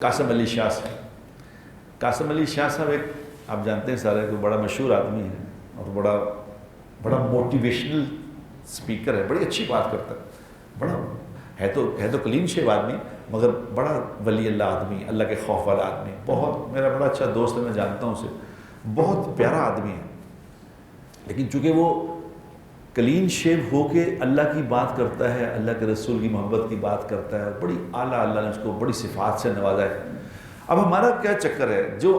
قاسم علی شاہ صاحب، قاسم علی شاہ صاحب ایک آپ جانتے ہیں سارے کو بڑا مشہور آدمی ہے اور بڑا موٹیویشنل سپیکر ہے، بڑی اچھی بات کرتا ہے، بڑا ہے تو کلین شیو آدمی مگر بڑا ولی اللہ آدمی، اللہ کے خوف والا آدمی، بہت میرا بڑا اچھا دوست ہے، میں جانتا ہوں اسے، بہت پیارا آدمی ہے، لیکن چونکہ وہ کلین شیو ہو کے اللہ کی بات کرتا ہے، اللہ کے رسول کی محبت کی بات کرتا ہے، بڑی اعلیٰ اللہ نے اس کو بڑی صفات سے نوازا ہے۔ اب ہمارا کیا چکر ہے، جو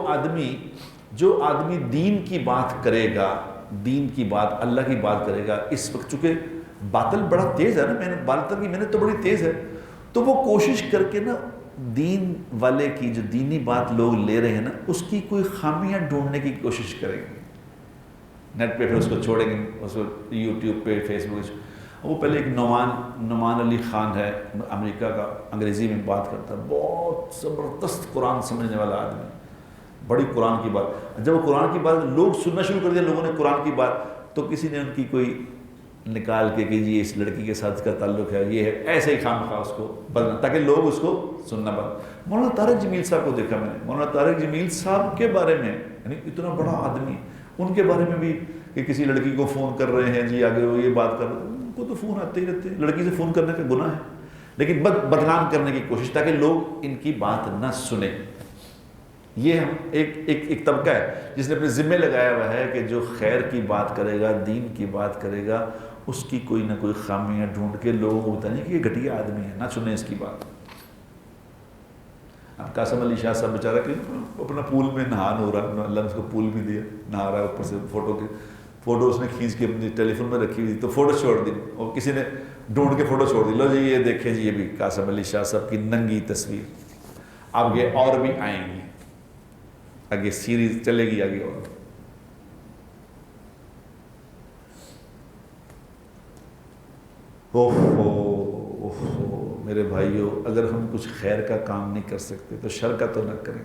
آدمی دین کی بات کرے گا، دین کی بات اللہ کی بات کرے گا، اس وقت چونکہ باطل بڑا تیز ہے نا، باطل کی محنت تو بڑی تیز ہے، تو وہ کوشش کر کے نا دین والے کی جو دینی بات لوگ لے رہے ہیں نا، اس کی کوئی خامیاں ڈھونڈنے کی کوشش کریں گے، نیٹ پہ پھر اس کو چھوڑیں گے، اس کو یوٹیوب پہ فیس بک۔ وہ پہلے ایک نعمان علی خان ہے، امریکہ کا، انگریزی میں بات کرتا ہے، بہت زبردست قرآن سمجھنے والا آدمی، بڑی قرآن کی بات، جب وہ قرآن کی بات لوگ سننا شروع کر دیا، لوگوں نے قرآن کی بات، تو کسی نے ان کی کوئی نکال کے کہ جی اس لڑکی کے ساتھ اس کا تعلق ہے، یہ ہے، ایسے ہی خام خواہ اس کو بدلنا تاکہ لوگ اس کو سننا بند۔ مولانا طارق جمیل صاحب کو دیکھا میں نے، مولانا طارق جمیل صاحب کے بارے میں، یعنی اتنا بڑا آدمی، ان کے بارے میں بھی کہ کسی لڑکی کو فون کر رہے ہیں، جی آگے وہ یہ بات کر رہے ہیں، ان کو تو فون آتے ہی رہتے ہیں، لڑکی سے فون کرنے کا گناہ ہے، لیکن بدنام کرنے کی کوشش تاکہ لوگ ان کی بات نہ سنیں۔ یہ ہم ایک طبقہ ہے جس نے اپنے ذمہ لگایا ہوا ہے کہ جو خیر کی بات کرے گا، دین کی بات کرے گا، اس کی کوئی نہ کوئی خامیاں ڈھونڈ کے لوگوں کو بتائیں کہ یہ گھٹیا آدمی ہے، نہ سنیں اس کی بات۔ اب قاسم علی شاہ صاحب بیچارہ کہ اپنا پول میں نہان ہو رہا، اللہ نے اس کو پول بھی دیا، نہا رہا ہے، اوپر سے فوٹو اس نے کھینچ کے اپنی ٹیلی فون میں رکھی ہوئی، تو فوٹو چھوڑ دی، اور کسی نے ڈھونڈ کے فوٹو چھوڑ دی، لو جی یہ دیکھیں جی یہ بھی قاسم علی شاہ صاحب کی ننگی تصویر، اب یہ اور بھی آئیں گی، آگے سیریز چلے گی آگے اور۔ میرے بھائیوں، اگر ہم کچھ خیر کا کام نہیں کر سکتے تو شر کا تو نہ کریں،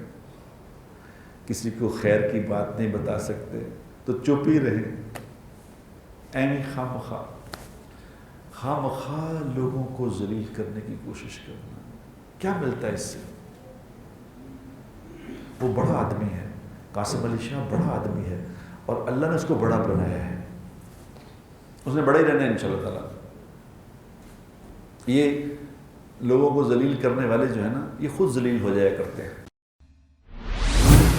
کسی کو خیر کی بات نہیں بتا سکتے تو چپ ہی رہیں، اینی خواہ مخواہ لوگوں کو ذلیل کرنے کی کوشش کرنا، کیا ملتا ہے اس سے؟ وہ بڑا آدمی ہے، قاسم علی شاہ بڑا آدمی ہے، اور اللہ نے اس کو بڑا بنایا ہے، اس نے بڑا ہی رہنا ہے انشاءاللہ تعالیٰ۔ یہ لوگوں کو ذلیل کرنے والے جو ہیں نا، یہ خود ذلیل ہو جایا کرتے ہیں۔